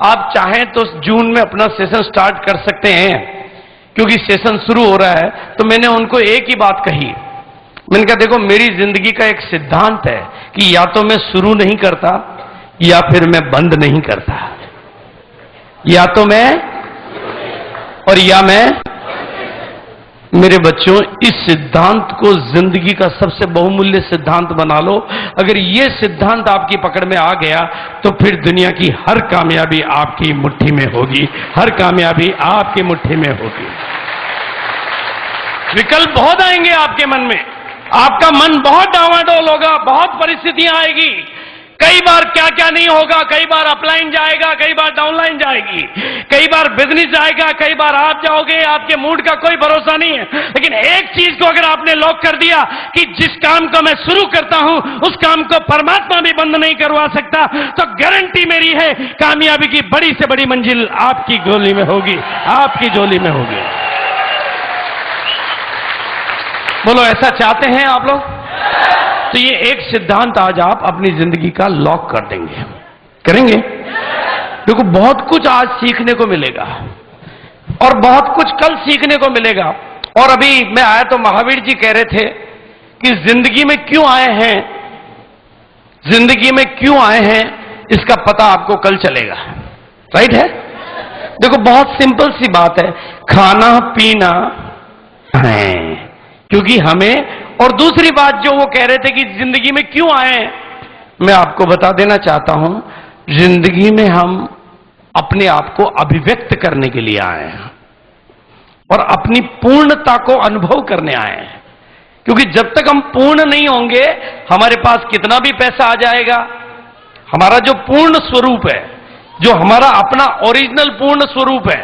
आप चाहें तो जून में अपना सेशन स्टार्ट कर सकते हैं, क्योंकि सेशन शुरू हो रहा है। तो मैंने उनको एक ही बात कही, मैंने कहा देखो मेरी जिंदगी का एक सिद्धांत है कि या तो मैं शुरू नहीं करता या फिर मैं बंद नहीं करता, या तो मैं और या मैं। मेरे बच्चों, इस सिद्धांत को जिंदगी का सबसे बहुमूल्य सिद्धांत बना लो। अगर यह सिद्धांत आपकी पकड़ में आ गया तो फिर दुनिया की हर कामयाबी आपकी मुट्ठी में होगी, हर कामयाबी आपकी मुट्ठी में होगी। विकल्प बहुत आएंगे आपके मन में, आपका मन बहुत डावाडोल होगा, बहुत परिस्थितियां आएगी। कई बार क्या क्या नहीं होगा, कई बार अपलाइन जाएगा, कई बार डाउनलाइन जाएगी, कई बार बिजनेस जाएगा, कई बार आप जाओगे, आपके मूड का कोई भरोसा नहीं है। लेकिन एक चीज को अगर आपने लॉक कर दिया कि जिस काम को मैं शुरू करता हूं उस काम को परमात्मा भी बंद नहीं करवा सकता, तो गारंटी मेरी है कामयाबी की बड़ी से बड़ी मंजिल आपकी झोली में होगी, आपकी झोली में होगी। बोलो, ऐसा चाहते हैं आप लोग? तो ये एक सिद्धांत आज आप अपनी जिंदगी का लॉक कर देंगे, करेंगे? देखो बहुत कुछ आज सीखने को मिलेगा और बहुत कुछ कल सीखने को मिलेगा। और अभी मैं आया तो महावीर जी कह रहे थे कि जिंदगी में क्यों आए हैं, जिंदगी में क्यों आए हैं इसका पता आपको कल चलेगा, राइट है? देखो बहुत सिंपल सी बात है, खाना पीना है क्योंकि हमें। और दूसरी बात जो वो कह रहे थे कि जिंदगी में क्यों आए, मैं आपको बता देना चाहता हूं, जिंदगी में हम अपने आप को अभिव्यक्त करने के लिए आए हैं और अपनी पूर्णता को अनुभव करने आए हैं। क्योंकि जब तक हम पूर्ण नहीं होंगे, हमारे पास कितना भी पैसा आ जाएगा, हमारा जो पूर्ण स्वरूप है, जो हमारा अपना ओरिजिनल पूर्ण स्वरूप है,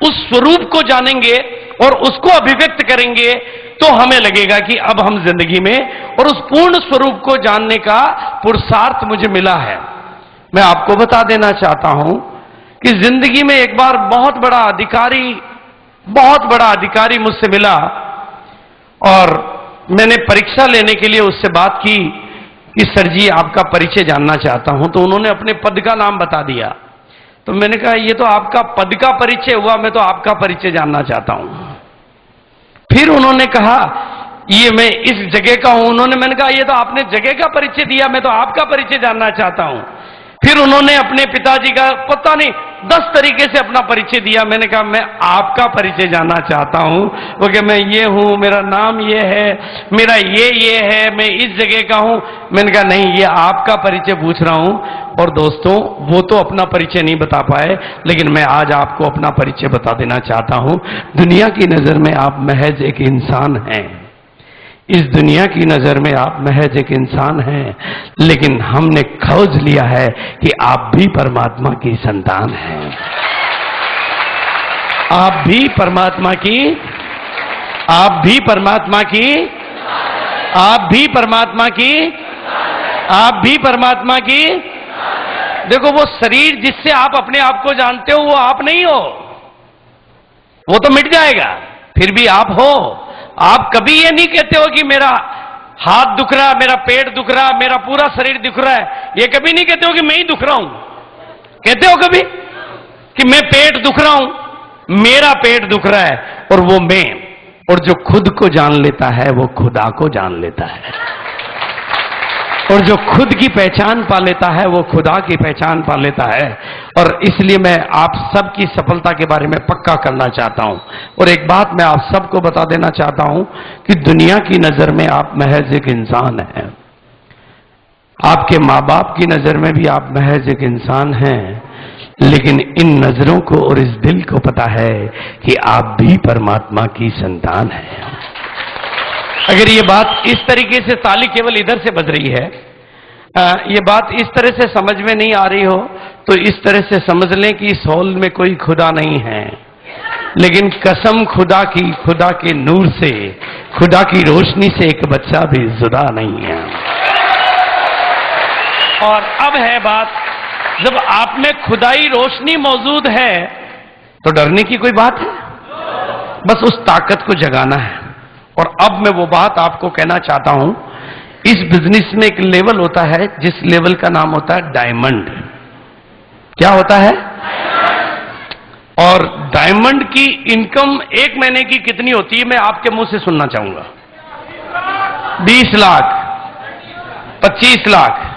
उस स्वरूप को जानेंगे और उसको अभिव्यक्त करेंगे तो हमें लगेगा कि अब हम जिंदगी में, और उस पूर्ण स्वरूप को जानने का पुरुषार्थ मुझे मिला है। मैं आपको बता देना चाहता हूं कि जिंदगी में एक बार बहुत बड़ा अधिकारी मुझसे मिला और मैंने परीक्षा लेने के लिए उससे बात की कि सर जी आपका परिचय जानना चाहता हूं। तो उन्होंने अपने पद का नाम बता दिया। तो मैंने कहा ये तो आपका पद का परिचय हुआ, मैं तो आपका परिचय जानना चाहता हूं। फिर उन्होंने कहा ये मैं इस जगह का हूं। मैंने कहा ये तो आपने जगह का परिचय दिया, मैं तो आपका परिचय जानना चाहता हूं। फिर उन्होंने अपने पिताजी का पता नहीं 10 तरीके से अपना परिचय दिया। मैंने कहा मैं आपका परिचय जानना चाहता हूं। वो कि मैं ये हूं, मेरा नाम ये है, मेरा ये है, मैं इस जगह का हूं। मैंने कहा नहीं, ये आपका परिचय पूछ रहा हूं। और दोस्तों, वो तो अपना परिचय नहीं बता पाए, लेकिन मैं आज आपको अपना परिचय बता देना चाहता हूं। दुनिया की नजर में आप महज एक इंसान हैं, इस दुनिया की नजर में आप महज एक इंसान हैं, लेकिन हमने खोज लिया है कि आप भी परमात्मा की संतान हैं। आप भी परमात्मा की, आप भी परमात्मा की, आप भी परमात्मा की, आप भी परमात्मा की। देखो वो शरीर जिससे आप अपने आप को जानते हो वो आप नहीं हो, वो तो मिट जाएगा, फिर भी आप हो। आप कभी ये नहीं कहते हो कि मेरा हाथ दुख रहा, मेरा पेट दुख रहा, मेरा पूरा शरीर दुख रहा है। ये कभी नहीं कहते हो कि मैं ही दुख रहा हूं। कहते हो कभी कि मैं पेट दुख रहा हूं, मेरा पेट दुख रहा है, और वो मैं। और जो खुद को जान लेता है वो खुदा को जान लेता है, और जो खुद की पहचान पा लेता है वो खुदा की पहचान पा लेता है। और इसलिए मैं आप सबकी सफलता के बारे में पक्का करना चाहता हूं। और एक बात मैं आप सबको बता देना चाहता हूं कि दुनिया की नजर में आप महज एक इंसान हैं, आपके माँ बाप की नजर में भी आप महज एक इंसान हैं, लेकिन इन नजरों को और इस दिल को पता है कि आप भी परमात्मा की संतान हैं। अगर ये बात इस तरीके से, ताली केवल इधर से बज रही है, ये बात इस तरह से समझ में नहीं आ रही हो तो इस तरह से समझ लें कि इस हॉल में कोई खुदा नहीं है, लेकिन कसम खुदा की, खुदा के नूर से, खुदा की रोशनी से एक बच्चा भी जुदा नहीं है। और अब है बात, जब आप में खुदाई रोशनी मौजूद है तो डरने की कोई बात है? बस उस ताकत को जगाना है। और अब मैं वो बात आपको कहना चाहता हूं, इस बिजनेस में एक लेवल होता है जिस लेवल का नाम होता है डायमंड। क्या होता है? और डायमंड की इनकम एक महीने की कितनी होती है, मैं आपके मुंह से सुनना चाहूंगा। 20 लाख, 25 लाख,